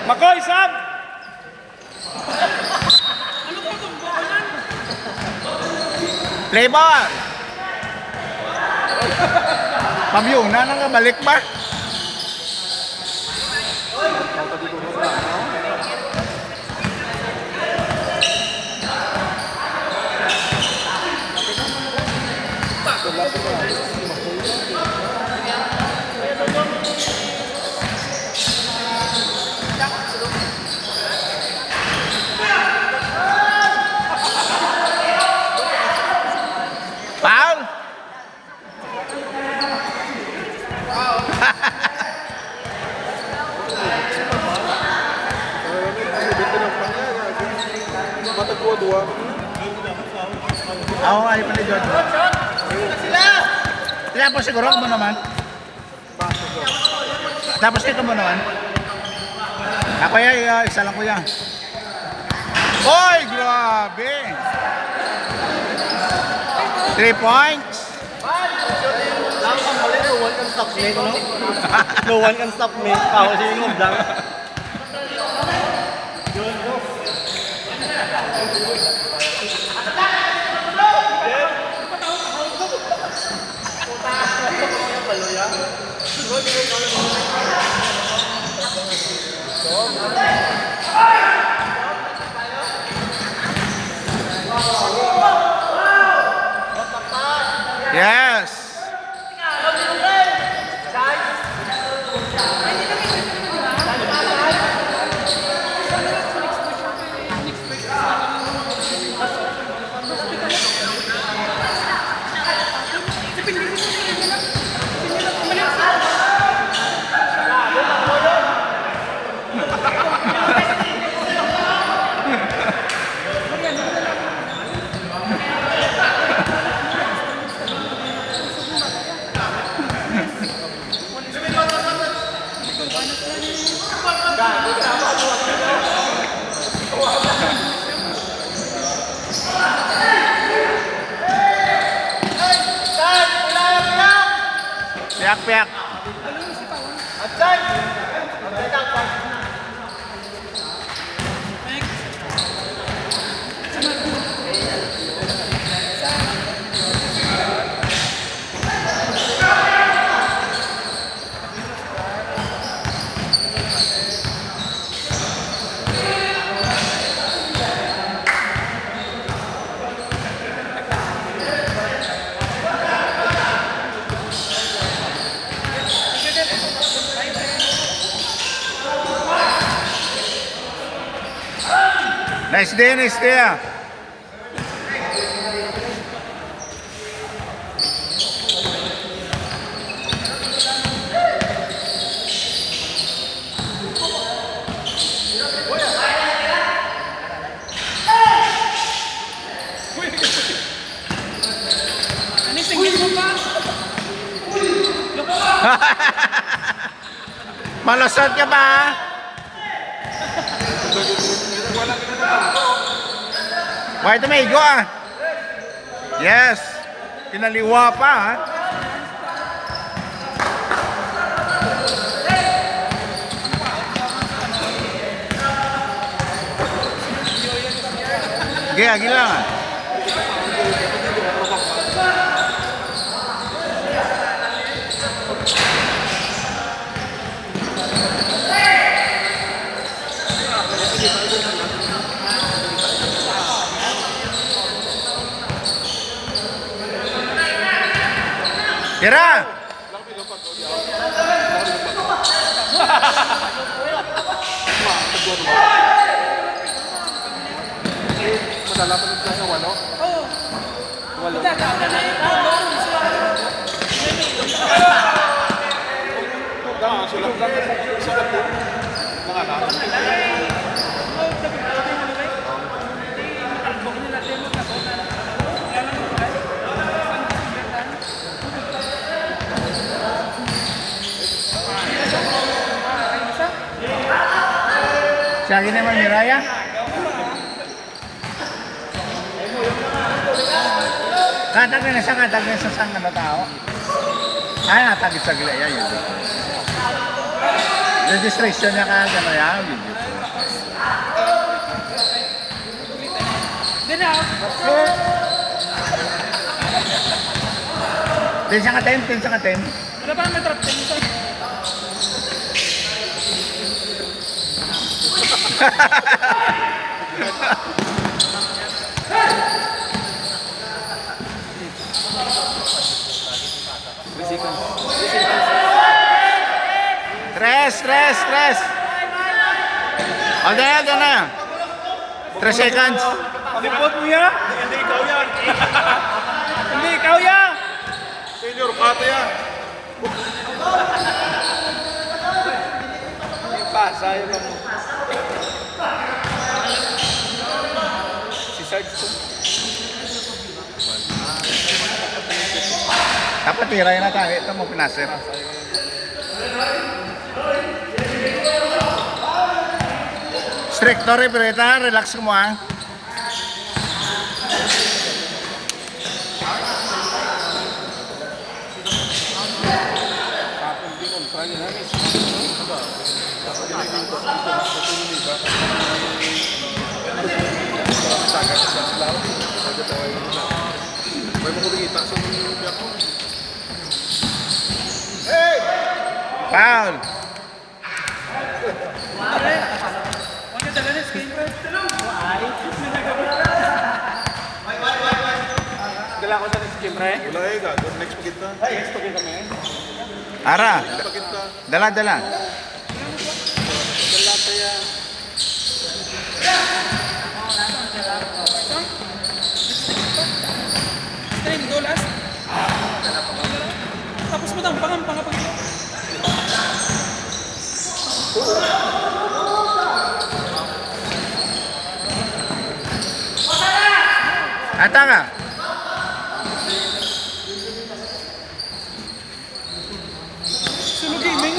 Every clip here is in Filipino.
Makoy, Sam! Play ball! Pamyong na balik ba? Foul! Ako nga, di pa ni John. Tapos siguro mo naman. Tapos ito mo naman. Ako yan, isa lang ko yan. Oy, grabe! 3 points. No one can stop me, no? No one can stop me. Ako siningog lang. Yes. Piak-piak. Nice day, nice day. Malasad ka ba? Why tumigo ah? Yes. Kinaliwa pa ah. Okay, agi lang ah. Tira! Madalapan ito sa walo? Oo. Walo. Sulat lang sa kapit. Nanganak. Siya naman ni Raya. Katag na sa sang na tao. Ay, natagit sa gila yan yun. Registration niya ka, ano yan, video. Hindi na. 10 ka 10, 10 ka 10. Wala ba may trap din ito? Tres. O, dyan na. 3 seconds. Lipot mo yan? Hindi ikaw yan. Hindi ikaw yan. Senior, kata yan. Hindi pa, sayo lang mo. Si Sarge to. Dapat tiray na tayo. Ito mo pinasir. Strict to referee, relax mo ah. May mga kumikita sa mga ako. Foul. Huwag ka talaga na screen. Dala ko sa screen, pre. Wala eh, gago. Next pagkita. Next to kami. Ara, Pagkita. dala. Dala tayo. Stay, go last. Tapos mo tang pangapag ito. ata ka. Solo gaming.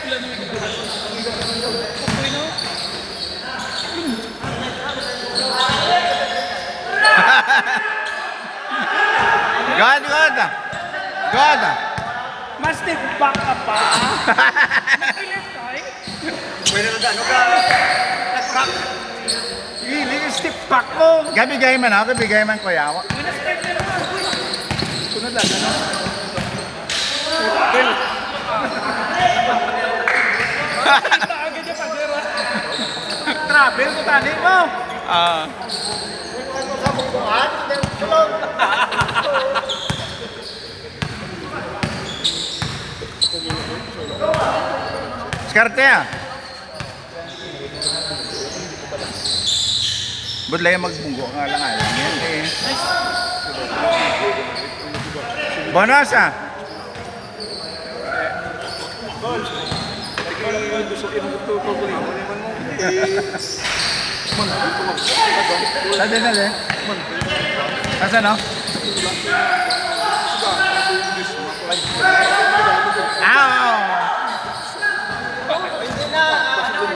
Ilan na may okay na. God. Mas back ka pa. Nag-ilit tayo. Pwede na gano'n ka. Nag-crack. Really, step back ko. Gabigay man ako, gabigay man ko yawa. Step na naman. Sunod lang, ano? Kita agad yung pagdira. Travel ko tani mo. Skarte ah. Budlay magbunggo nga lang alam yan eh. Bonus ah. Dali. Asa no?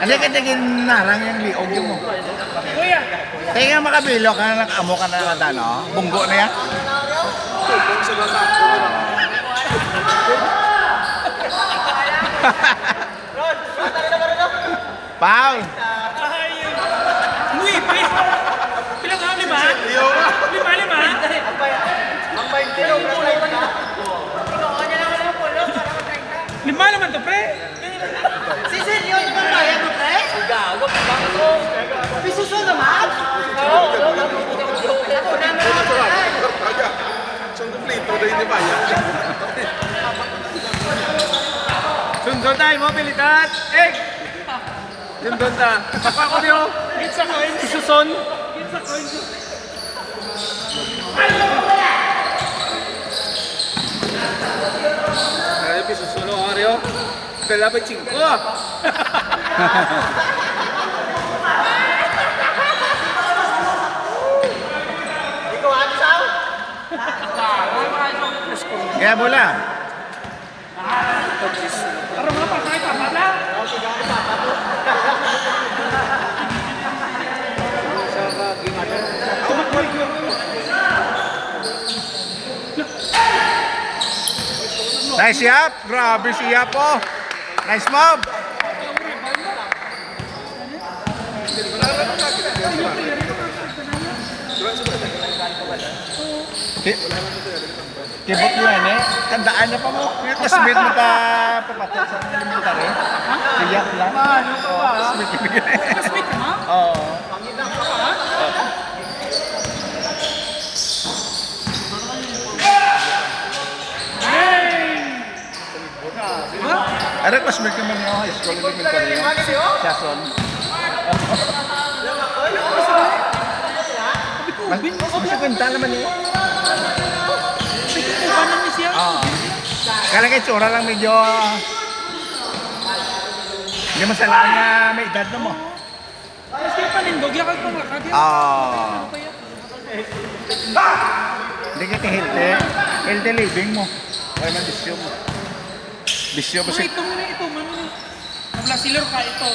Ano ka tingin narang yung liog yung mo? Kuya. Tingin makabilo ka na nakamo ka na kada no? Bunggo na yan? Paul! Nuipis. Pilang ka? 5? 5? Ang 20 no, plus 30 ka. Lima naman to, pre. Si Sergio naman kaya mo, pre? Gago, bakit mo? Pisuso naman? Oo. Ako naman ako. Saan kumplito na hindi ba yan? Sundon tayo mo, pilitan. Sundon ta. Baka ako niyo. It's a coin. Isuson. It's a coin. Ay, pisuson o, Mario. Dala pa 5. Ikaw, ano sao? Kaya bola. Para mga pasay pa pala. Nice Yap. Grabe si Yap po. Nice move. Kibot mo yan eh. Tandaan na pa mo. Yung kasbit mo pa papatok sa elementary. Si Yap lang. Kasbit yun. Kasmit ka, ha? Oo. Ano kasbit naman yung high school elementary yun? Jason. Masaganda naman yun. Paano ni siya? Kala kay tsura lang medyo hindi masalaan na may edad na mo. Mas kaya panindog, yakag pang lakad yan. Ah. Ano kaya? Hindi ka healthy. Healthy living mo. Kaya man bisyo mo. Bisyo mo Mga si... itong ito, man. Naglasilor ka ito.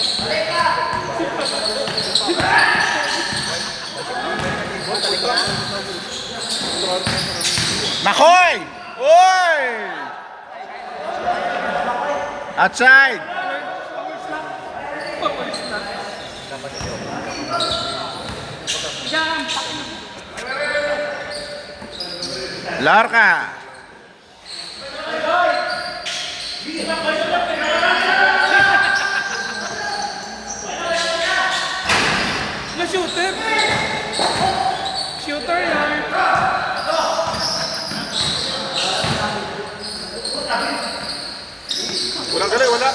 Makoy! Uy! Outside! Diyan, Lorca! na shooter. Shooter yan. Walang galing, wala.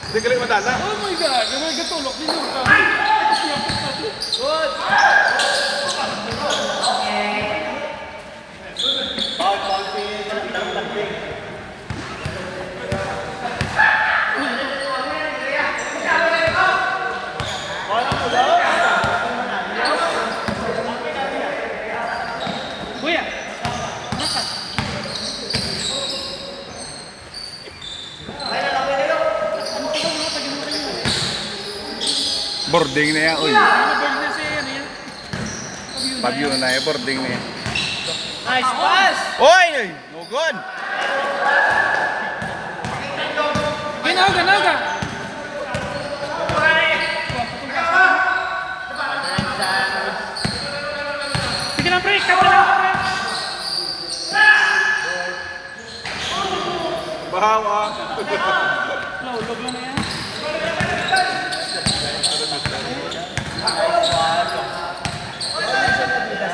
Hindi galing madala. Oh my God, nagagatulok din yun. Good. Kuya, makan. Boarding na yan. Uy. Ano na si ano yan? Pabyo na yan. Boarding na yan. Nice pass! Uy! No good! Ganaga, ganaga! Sige lang, break! Kapit lang, break! Bahawa. Low, log lang na yan.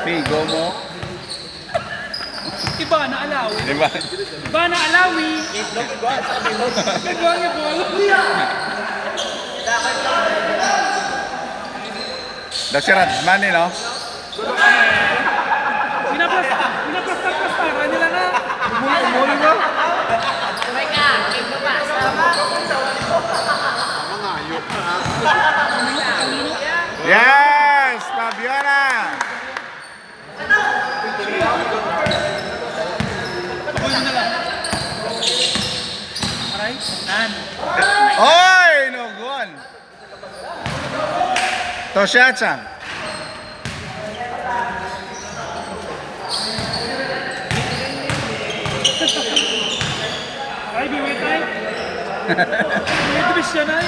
Pigo mo. Iba na alawi. Diba? Iba na alawi. Nagwang yung ball. Daw si Radman eh, no? Pinaplastar nila na. Umuli mo? Yes! Fabiola! Aray, nan. Oy! No good! Toshiatsan. Aray, biwit ay. Biwit division ay.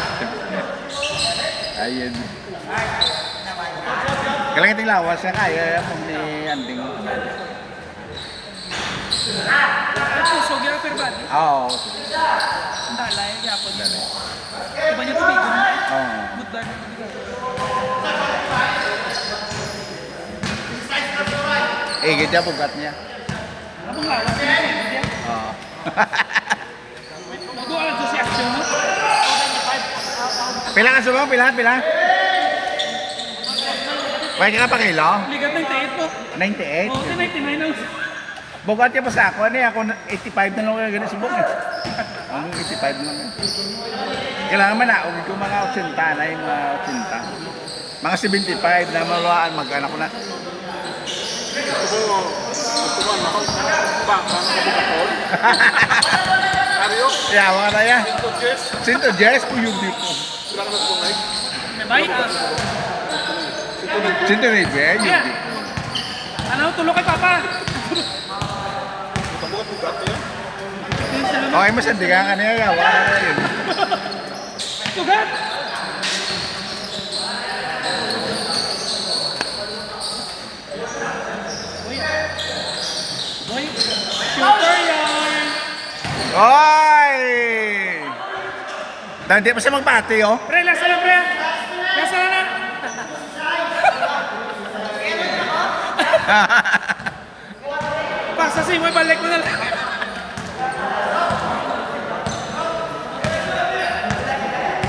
Ayun. Kailangan iting lawas siya kaya kung ni Anding. Ito, so gira per body. Oo. Ang dalay, yapon. Iba niya tubig. Oo. Budan. Igit niya, bugat niya. Abang lawas. Oo. Doon alam sa si action mo. Pila ka sulong? Pila? Pwede ka pa kilo? Ligat 98 po. 98? Oo, 99 lang. Bugat niya pa sa ako. Ano ako 85 na lang kaya ganun subok eh. Ang 85 na lang. Kailangan man na. Huwag ko mga 80 na yung mga 80. Mga 75 na maluaan mag-anak ko na. Gusto mo, baka makapagpapol. Aryo, Yawa na yan. ito, Jess. Sinto Jess ko yung dito. Sila ka nagpungay. May bike. Sinto ni Ben yung Yeah. dito. Ano, tulog kay Papa. Ito mo ka bugat niya. Okay, masandigan ka niya. Wala na yun. Sugat! Boy, shooter yan! Oy! Hindi pa siya magbati, oh. Pre, lasa na pre! Lasa na! Basta si mo, balik mo na lang.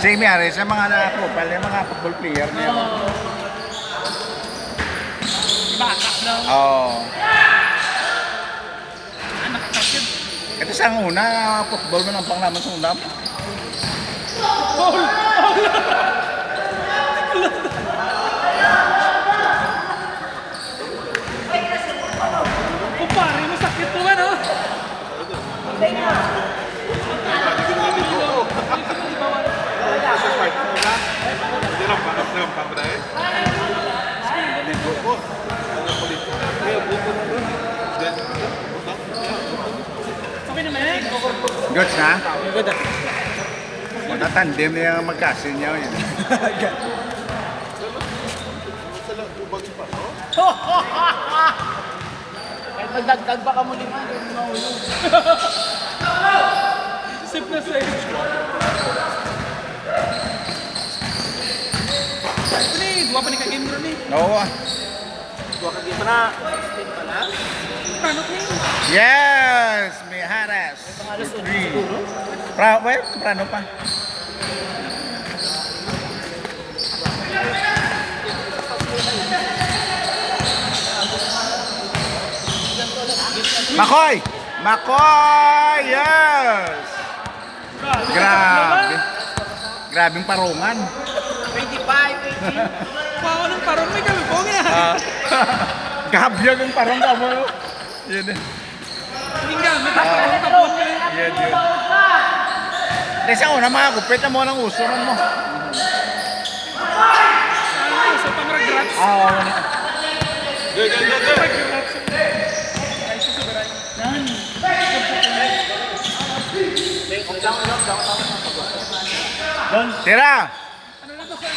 Same yan, sa mga na-profile, yung mga football player niya. Bata na. Oo. Anak ka yun. Ito sa una, football mo ng panglaman sa unam. Paul! Kumpare, masakit mo ano? Sa fight mo ka. Hindi lang pa ba eh? Buko. Ano kulit? Eh, buko na doon. Okay naman. Goods na? Good ah. Magka-tandem niya magkasin niya. Yun. Kahit magdagdag pa ka mo lima, hindi mo mahulog. Sip na sa'yo. Ito ni, duwa pa ni ka-game ron eh. Oo. Dua ka dito na. Spin pa na. Paano ko yun? Yes! May haras. Halos Three. siguro. Well, prano pa. Makoy! Makoy! Yes! Grabe. Grabing parungan. 25, 18. Pao ng parang may kalupong yan. Gabyag ang parang ka mo. Yun eh. Hindi gamit ang parang tapon mo eh. Yan yun. Kasi ako na mga kupit na mo ng usuran mo. Ano, sa pang-regrats. Oo. Go, go, go, go! Regrats. Ay, susugaray. Yan. Tira! Ano lang to sa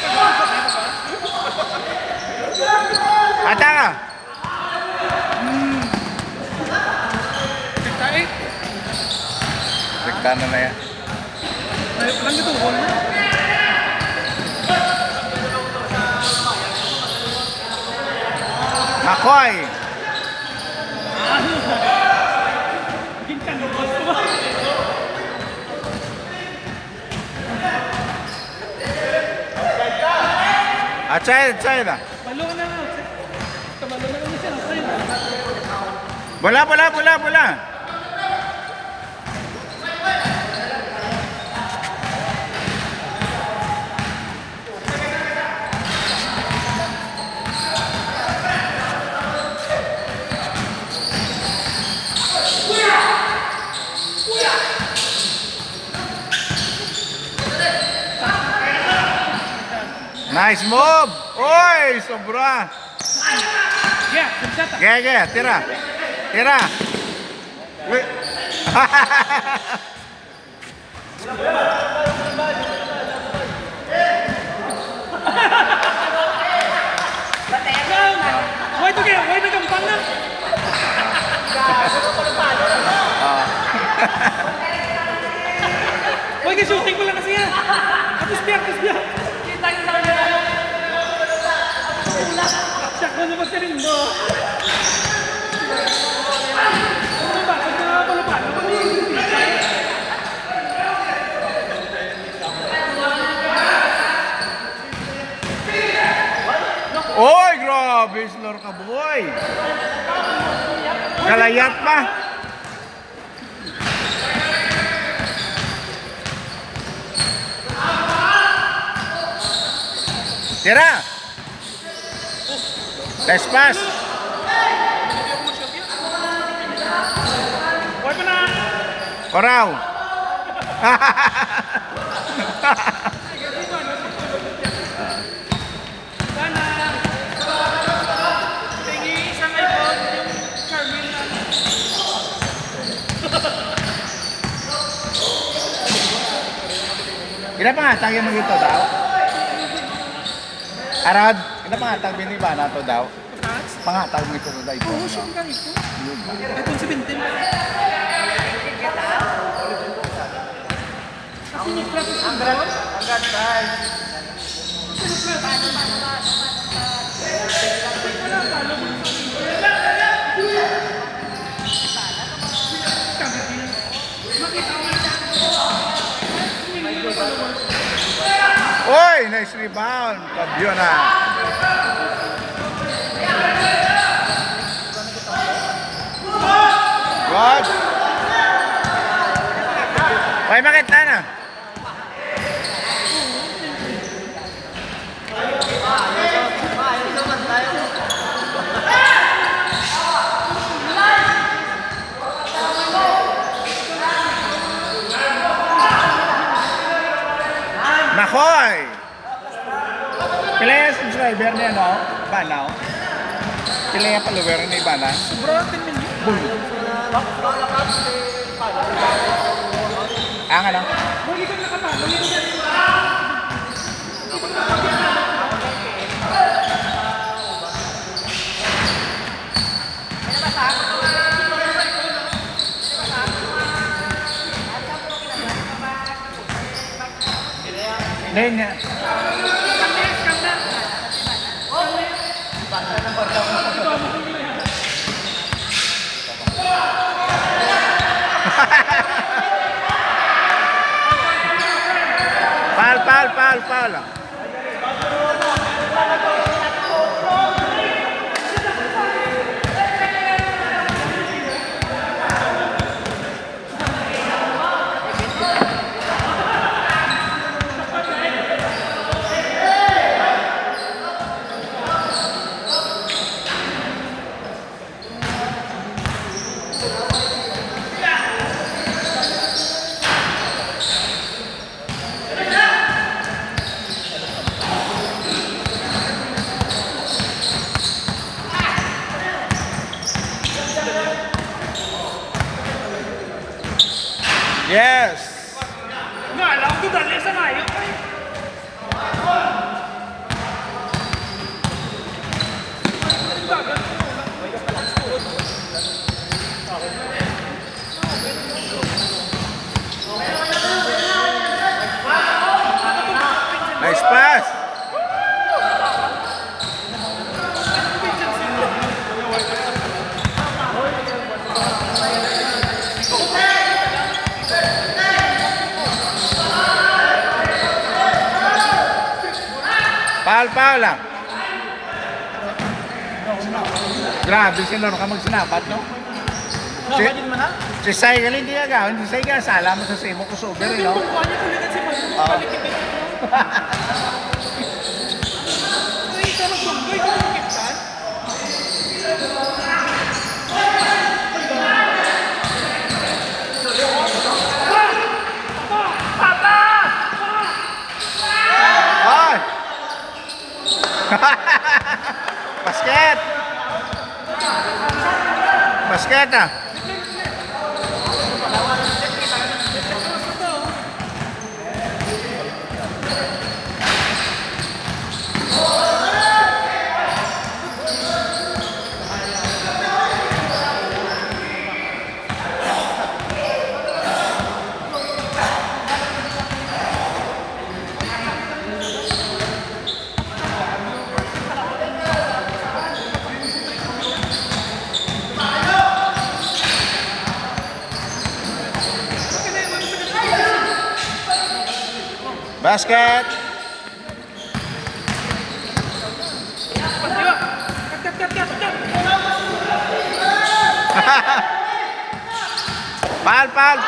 Ata ka! Tayo. Rekta na yan. Ay, lang ito, wall na. Makoy! Bintang, boss ko ba? Outside ah. Balo na nga. Kabalo na lang siya. Bola. Nice move! Oy! Sobra! Yeah, kumsata. Gaya, tira! Wait. Why to get? Why nagampang na? Why ka shooting ko lang kasi yan? Atos biyak. Kita yung sa kanya. Siyak mo naman ka rin mo. Ano ba? Pag nakapalupalo, pag Oy, grabe! Slor ka, boy! Kalayat pa! Tira! Nice pass! Why pa na? Koraw! Sana. Tingi isang iPhone yung Charmin na. Kina pangatag yung mga ito daw? Arad, kina pangatag biniba na to daw? Pangatag mo ito daw ito. Oo, siyang ka ito. iPhone 17. Kasi nag-practice ang ground. Oy, nice rebound. Fabio na. Good. Oy, makita na. Makoy! Pila yung subscriber niya, no? Banaw? Pila yung follower ni Bana? Bro, 10 million. Ang ano? Hindi ka nakatalo. Hindi niya. Pal. Yes! Nga, alam ko dali sa ngayon. Nice pass! Pal lang. Grabe si Loro ka magsinapat, no? Si Sai galing di agawin, si Sai ka sala mo sa simo ko sober, no? Kung kanya kulitan si Pag. Palikit ito. Ay, ito nagbanggoy. Ito nagbanggoy. Ay! Basket! Basket ah! Basket!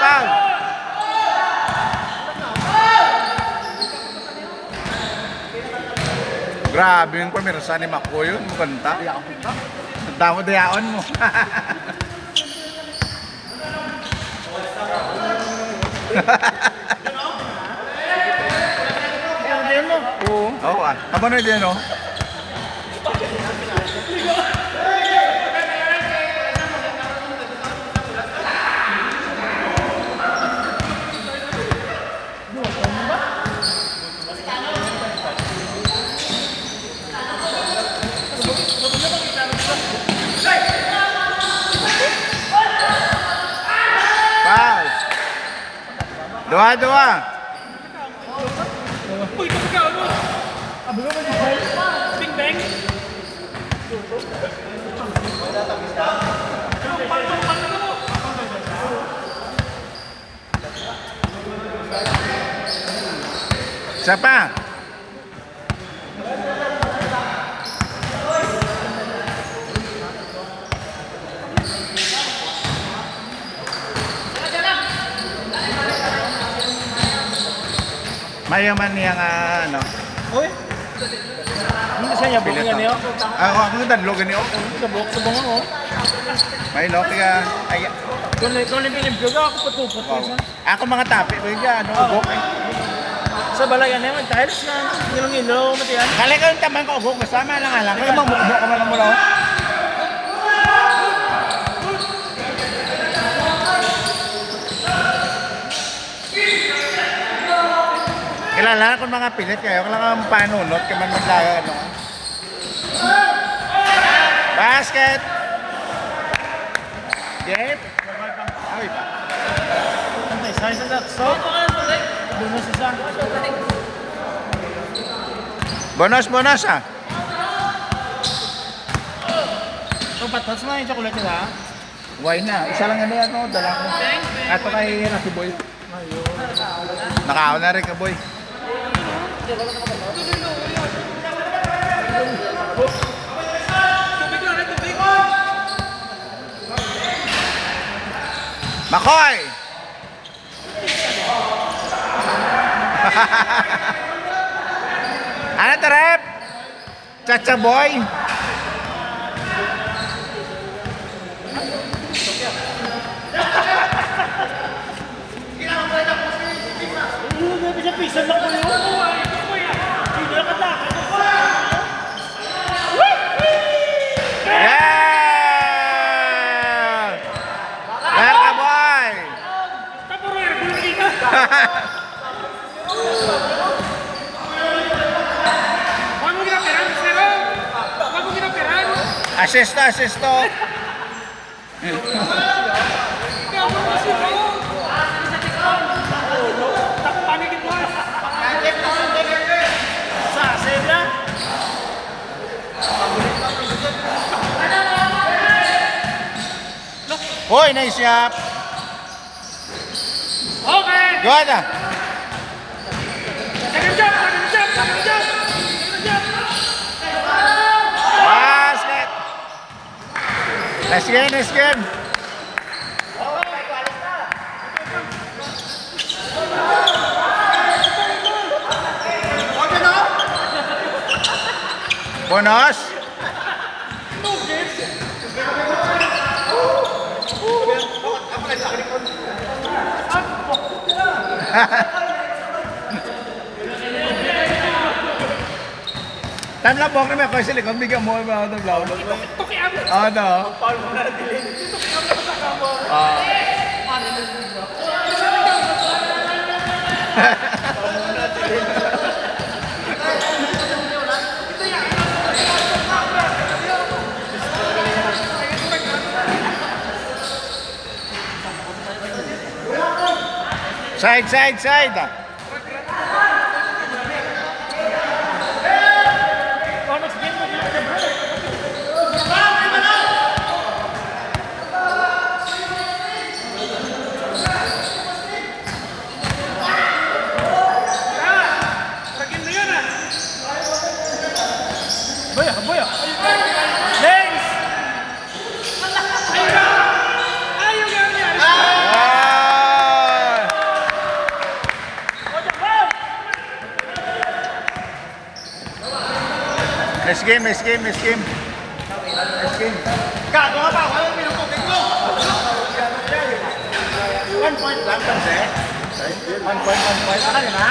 Pal! Grabe yung pamirsa ni Mako yun, maganda. Damo dayaon mo. Oo, aba na din, no? Dua. Uy, ito ka, ano? Bing bang. Isa pa. Mayaman niya nga, ano. Uy! Hindi siya niya Pilit bukin niyo. ako nga dadlo ganyo. Sabok, sabong ako. May loki ka. Ay, Kung limpyo ka, ako patupot ko siya. ako mga tapi. Kaya ano, ugok eh. Sa balayan naman, tiles na ngilong-ngilo, matiyan. Kala ka yung tamang ko ugok. Kasama lang alam. Kaya mamukbo ka man mula. Kilala kung mga pilit kayo. Kailangan panunot. Kaya man maglaga ano. Basket! Get! Ay pa. Antay, sa isang stop. Doon na siya. Bonus ah. Kung patats na yung chocolate nila. Why na? Isa lang ano yan, no? Dala ko. Ato kay Rocky Boy. Nakaaw na rin ka, boy. Tubig lang, tubig. Makoy! Ano to, Rep? Chacha boy? Hindi siya pisan lang ko yun. Hindi na kataka. Yeah! Lerka boy! Tapos, bulong dito. Huwag mo ginapiran, Sero. Huwag mo ginapiran. Asisto. Ikaw mo kasi mo. Panikit mo. Sa save na. Hoy, nice shot! Okay. Good ah! Second jump. Basket! Nice game! Bonus! Tan labok na may ako sa likod, bigyan mo yung mga tablaw. Tukian. Ano? Side. Lagyan mo yun ah. Boya. Thanks! Ayaw nga niya. Ah! Nice game. Gago nga pa, wala pinupugin ko! 1 point lang kasi. 1 point. Ano na?